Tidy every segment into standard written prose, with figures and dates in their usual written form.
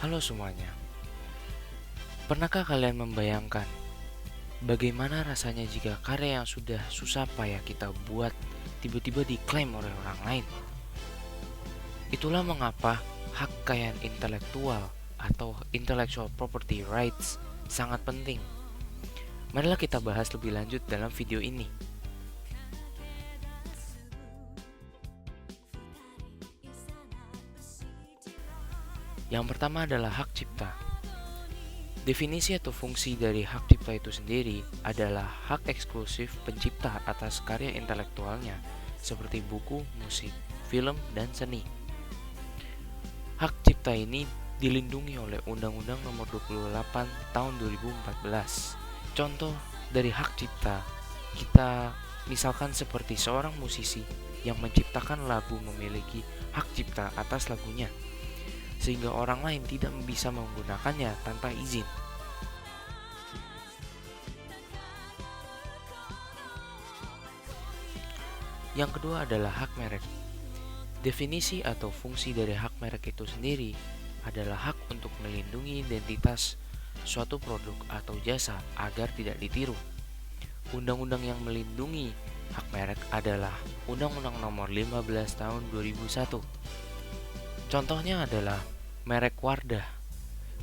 Halo semuanya, pernahkah kalian membayangkan bagaimana rasanya jika karya yang sudah susah payah kita buat tiba-tiba diklaim oleh orang lain? Itulah mengapa hak kekayaan intelektual atau intellectual property rights sangat penting. Marilah kita bahas lebih lanjut dalam video ini. Yang pertama adalah hak cipta. Definisi atau fungsi dari hak cipta itu sendiri adalah hak eksklusif pencipta atas karya intelektualnya seperti buku, musik, film, dan seni. Hak cipta ini dilindungi oleh Undang-Undang Nomor 28 Tahun 2014. Contoh dari hak cipta, kita misalkan seperti seorang musisi yang menciptakan lagu memiliki hak cipta atas lagunya, sehingga orang lain tidak bisa menggunakannya tanpa izin. Yang kedua adalah hak merek. Definisi atau fungsi dari hak merek itu sendiri adalah hak untuk melindungi identitas suatu produk atau jasa agar tidak ditiru. Undang-undang yang melindungi hak merek adalah Undang-Undang Nomor 15 Tahun 2001. Contohnya adalah merek Wardah,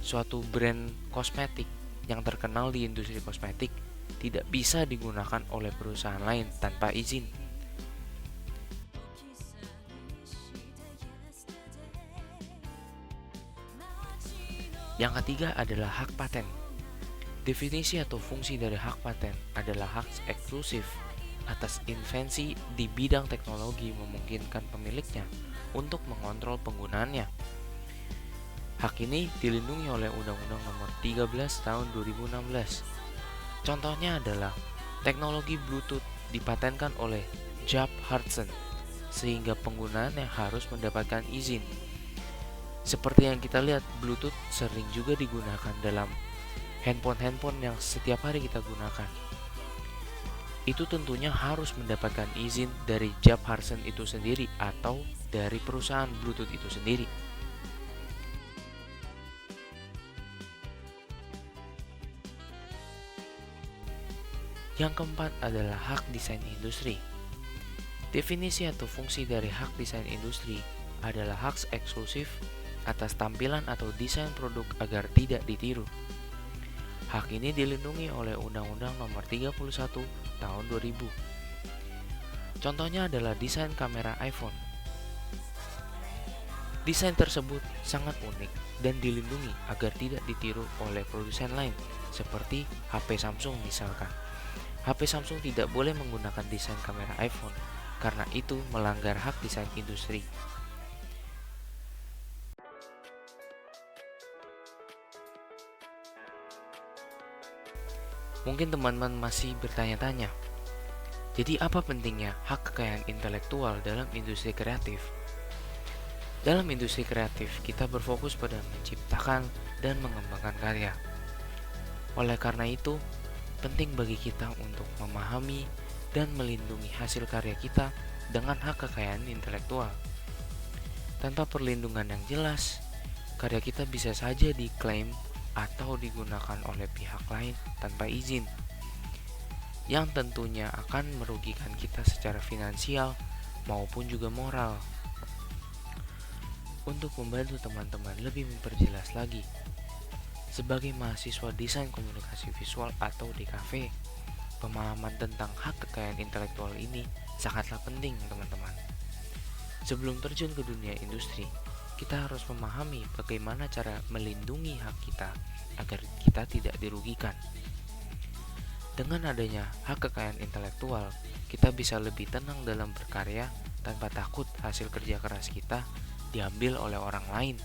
suatu brand kosmetik yang terkenal di industri kosmetik, tidak bisa digunakan oleh perusahaan lain tanpa izin. Yang ketiga adalah hak paten. Definisi atau fungsi dari hak paten adalah hak eksklusif atas invensi di bidang teknologi memungkinkan pemiliknya untuk mengontrol penggunaannya. Hak ini dilindungi oleh Undang-Undang Nomor 13 Tahun 2016. Contohnya adalah teknologi Bluetooth dipatenkan oleh Jaap Hudson sehingga penggunaannya harus mendapatkan izin. Seperti yang kita lihat, Bluetooth sering juga digunakan dalam handphone yang setiap hari kita gunakan. Itu tentunya harus mendapatkan izin dari Jaap Hudson itu sendiri atau dari perusahaan Bluetooth itu sendiri. Yang keempat adalah hak desain industri. Definisi atau fungsi dari hak desain industri adalah hak eksklusif atas tampilan atau desain produk agar tidak ditiru. Hak ini dilindungi oleh Undang-Undang Nomor 31 Tahun 2000. Contohnya adalah desain kamera iPhone. Desain tersebut sangat unik dan dilindungi agar tidak ditiru oleh produsen lain, seperti HP Samsung misalkan. HP Samsung tidak boleh menggunakan desain kamera iPhone karena itu melanggar hak desain industri. Mungkin teman-teman masih bertanya-tanya, jadi apa pentingnya hak kekayaan intelektual dalam industri kreatif? Dalam industri kreatif, kita berfokus pada menciptakan dan mengembangkan karya. Oleh karena itu, penting bagi kita untuk memahami dan melindungi hasil karya kita dengan hak kekayaan intelektual. Tanpa perlindungan yang jelas, karya kita bisa saja diklaim atau digunakan oleh pihak lain tanpa izin, yang tentunya akan merugikan kita secara finansial maupun juga moral. Untuk membantu teman-teman lebih memperjelas lagi, sebagai mahasiswa desain komunikasi visual atau DKV, pemahaman tentang hak kekayaan intelektual ini sangatlah penting, teman-teman. Sebelum terjun ke dunia industri, kita harus memahami bagaimana cara melindungi hak kita agar kita tidak dirugikan. Dengan adanya hak kekayaan intelektual, kita bisa lebih tenang dalam berkarya tanpa takut hasil kerja keras kita diambil oleh orang lain.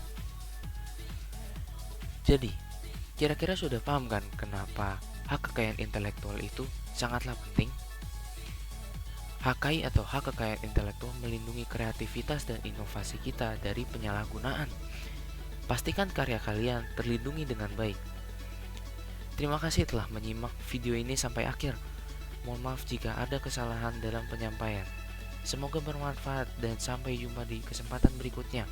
Jadi, kira-kira sudah paham kan kenapa hak kekayaan intelektual itu sangatlah penting? HKI atau hak kekayaan intelektual melindungi kreativitas dan inovasi kita dari penyalahgunaan. Pastikan karya kalian terlindungi dengan baik. Terima kasih telah menyimak video ini sampai akhir. Mohon maaf jika ada kesalahan dalam penyampaian. Semoga bermanfaat dan sampai jumpa di kesempatan berikutnya.